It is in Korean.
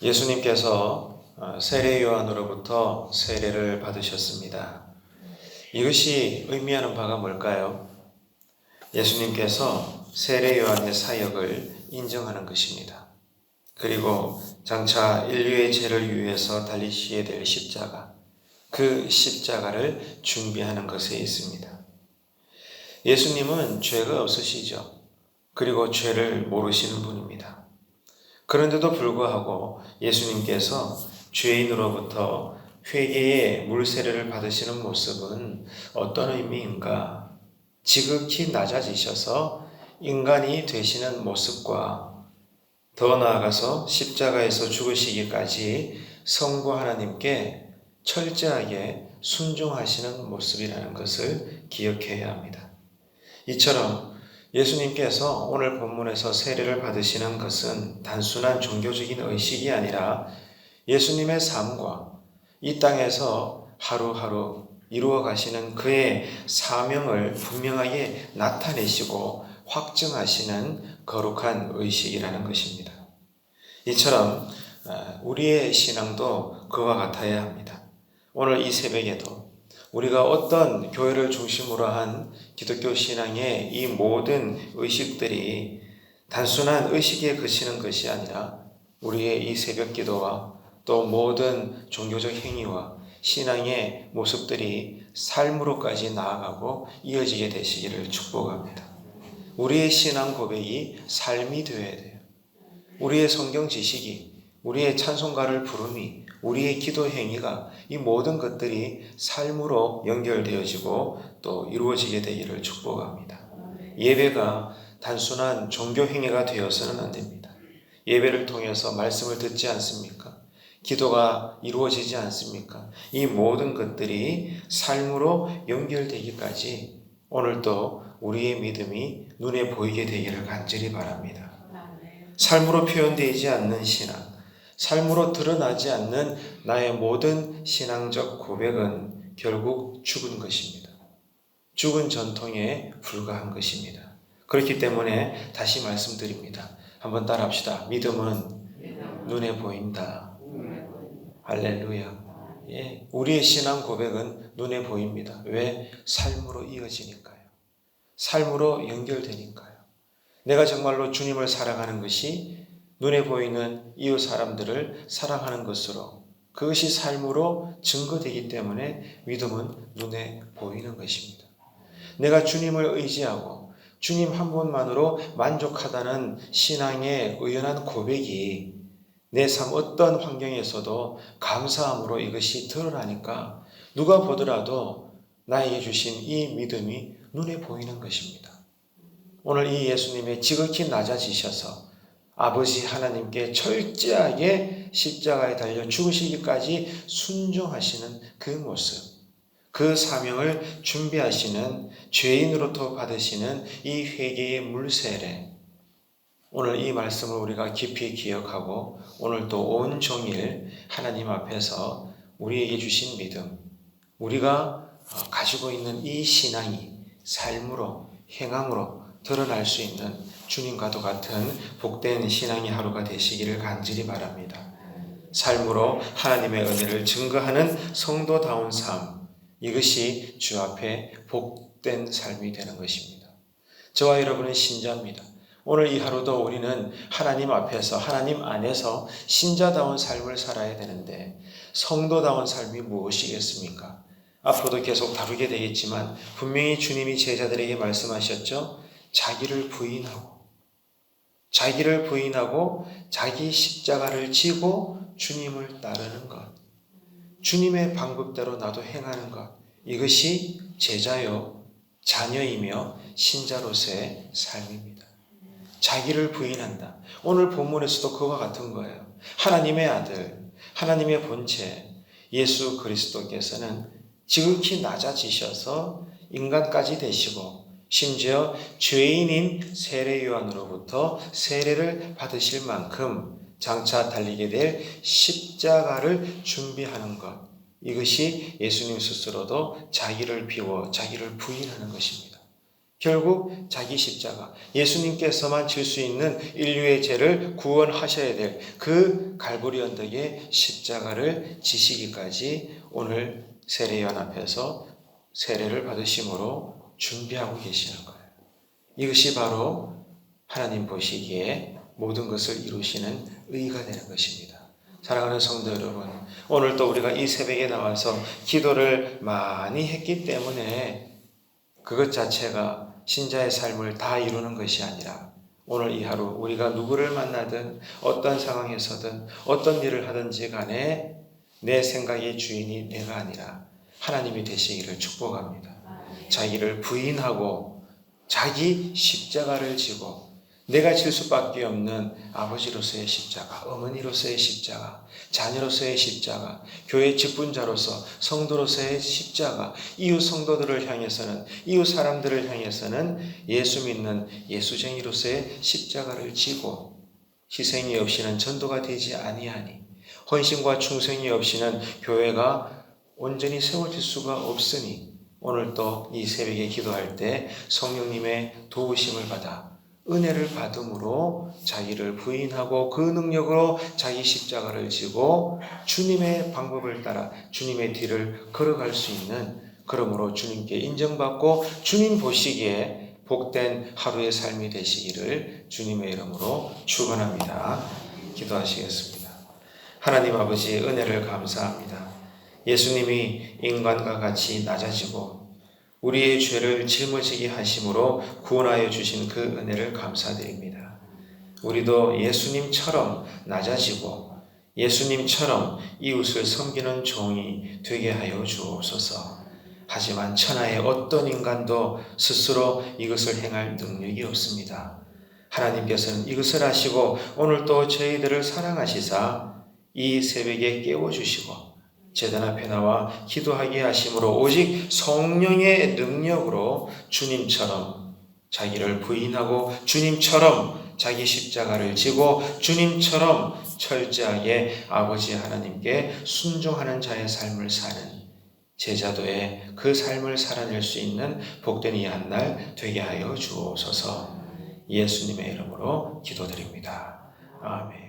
예수님께서 세례 요한으로부터 세례를 받으셨습니다. 이것이 의미하는 바가 뭘까요? 예수님께서 세례 요한의 사역을 인정하는 것입니다. 그리고 장차 인류의 죄를 위해서 달리셔야 될 십자가, 그 십자가를 준비하는 것에 있습니다. 예수님은 죄가 없으시죠. 그리고 죄를 모르시는 분입니다. 그런데도 불구하고 예수님께서 죄인으로부터 회개의 물세례를 받으시는 모습은 어떤 의미인가? 지극히 낮아지셔서 인간이 되시는 모습과 더 나아가서 십자가에서 죽으시기까지 성부 하나님께 철저하게 순종하시는 모습이라는 것을 기억해야 합니다. 이처럼 예수님께서 오늘 본문에서 세례를 받으시는 것은 단순한 종교적인 의식이 아니라 예수님의 삶과 이 땅에서 하루하루 이루어 가시는 그의 사명을 분명하게 나타내시고 확증하시는 거룩한 의식이라는 것입니다. 이처럼 우리의 신앙도 그와 같아야 합니다. 오늘 이 새벽에도 우리가 어떤 교회를 중심으로 한 기독교 신앙의 이 모든 의식들이 단순한 의식에 그치는 것이 아니라 우리의 이 새벽 기도와 또 모든 종교적 행위와 신앙의 모습들이 삶으로까지 나아가고 이어지게 되시기를 축복합니다. 우리의 신앙 고백이 삶이 되어야 돼요. 우리의 성경 지식이, 우리의 찬송가를 부름이, 우리의 기도 행위가 이 모든 것들이 삶으로 연결되어지고 또 이루어지게 되기를 축복합니다. 예배가 단순한 종교 행위가 되어서는 안 됩니다. 예배를 통해서 말씀을 듣지 않습니까? 기도가 이루어지지 않습니까? 이 모든 것들이 삶으로 연결되기까지 오늘도 우리의 믿음이 눈에 보이게 되기를 간절히 바랍니다. 삶으로 표현되지 않는 신앙, 삶으로 드러나지 않는 나의 모든 신앙적 고백은 결국 죽은 것입니다. 죽은 전통에 불과한 것입니다. 그렇기 때문에 다시 말씀드립니다. 한번 따라합시다. 믿음은 눈에 보인다. 할렐루야. 예, 우리의 신앙 고백은 눈에 보입니다. 왜? 삶으로 이어지니까요. 삶으로 연결되니까요. 내가 정말로 주님을 사랑하는 것이 눈에 보이는 이웃 사람들을 사랑하는 것으로 그것이 삶으로 증거되기 때문에 믿음은 눈에 보이는 것입니다. 내가 주님을 의지하고 주님 한 분만으로 만족하다는 신앙의 의연한 고백이 내 삶 어떤 환경에서도 감사함으로 이것이 드러나니까 누가 보더라도 나에게 주신 이 믿음이 눈에 보이는 것입니다. 오늘 이 예수님의 지극히 낮아지셔서 아버지 하나님께 철저하게 십자가에 달려 죽으시기까지 순종하시는 그 모습, 그 사명을 준비하시는 죄인으로부터 받으시는 이 회개의 물세례, 오늘 이 말씀을 우리가 깊이 기억하고 오늘도 온종일 하나님 앞에서 우리에게 주신 믿음, 우리가 가지고 있는 이 신앙이 삶으로, 행함으로 드러날 수 있는 주님과도 같은 복된 신앙의 하루가 되시기를 간절히 바랍니다. 삶으로 하나님의 은혜를 증거하는 성도다운 삶, 이것이 주 앞에 복된 삶이 되는 것입니다. 저와 여러분은 신자입니다. 오늘 이 하루도 우리는 하나님 앞에서 하나님 안에서 신자다운 삶을 살아야 되는데 성도다운 삶이 무엇이겠습니까? 앞으로도 계속 다루게 되겠지만 분명히 주님이 제자들에게 말씀하셨죠. 자기를 부인하고 자기 십자가를 지고 주님을 따르는 것, 주님의 방법대로 나도 행하는 것, 이것이 제자요 자녀이며 신자로서의 삶입니다. 자기를 부인한다. 오늘 본문에서도 그와 같은 거예요. 하나님의 아들, 하나님의 본체 예수 그리스도께서는 지극히 낮아지셔서 인간까지 되시고 심지어 죄인인 세례 요한으로부터 세례를 받으실 만큼 장차 달리게 될 십자가를 준비하는 것, 이것이 예수님 스스로도 자기를 비워 자기를 부인하는 것입니다. 결국 자기 십자가, 예수님께서만 질 수 있는 인류의 죄를 구원하셔야 될 그 갈보리 언덕의 십자가를 지시기까지 오늘 세례연합에서 세례를 받으심으로 준비하고 계시는 거예요. 이것이 바로 하나님 보시기에 모든 것을 이루시는 의가 되는 것입니다. 사랑하는 성도 여러분, 오늘 또 우리가 이 새벽에 나와서 기도를 많이 했기 때문에 그것 자체가 신자의 삶을 다 이루는 것이 아니라 오늘 이 하루 우리가 누구를 만나든 어떤 상황에서든 어떤 일을 하든지 간에 내 생각의 주인이 내가 아니라 하나님이 되시기를 축복합니다. 자기를 부인하고 자기 십자가를 지고 내가 질 수밖에 없는 아버지로서의 십자가, 어머니로서의 십자가, 자녀로서의 십자가, 교회 직분자로서 성도로서의 십자가, 이웃 성도들을 향해서는, 이웃 사람들을 향해서는 예수 믿는 예수쟁이로서의 십자가를 지고 희생이 없이는 전도가 되지 아니하니 헌신과 충성이 없이는 교회가 온전히 세워질 수가 없으니 오늘 또 이 새벽에 기도할 때 성령님의 도우심을 받아 은혜를 받음으로 자기를 부인하고 그 능력으로 자기 십자가를 지고 주님의 방법을 따라 주님의 뒤를 걸어갈 수 있는, 그러므로 주님께 인정받고 주님 보시기에 복된 하루의 삶이 되시기를 주님의 이름으로 축원합니다. 기도하시겠습니다. 하나님 아버지, 은혜를 감사합니다. 예수님이 인간과 같이 낮아지고 우리의 죄를 짊어지게 하심으로 구원하여 주신 그 은혜를 감사드립니다. 우리도 예수님처럼 낮아지고 예수님처럼 이웃을 섬기는 종이 되게 하여 주옵소서. 하지만 천하의 어떤 인간도 스스로 이것을 행할 능력이 없습니다. 하나님께서는 이것을 아시고 오늘도 저희들을 사랑하시사 이 새벽에 깨워주시고 제단 앞에 나와 기도하게 하심으로 오직 성령의 능력으로 주님처럼 자기를 부인하고 주님처럼 자기 십자가를 지고 주님처럼 철저하게 아버지 하나님께 순종하는 자의 삶을 사는 제자도의 그 삶을 살아낼 수 있는 복된 이 한날 되게 하여 주옵소서. 예수님의 이름으로 기도드립니다. 아멘.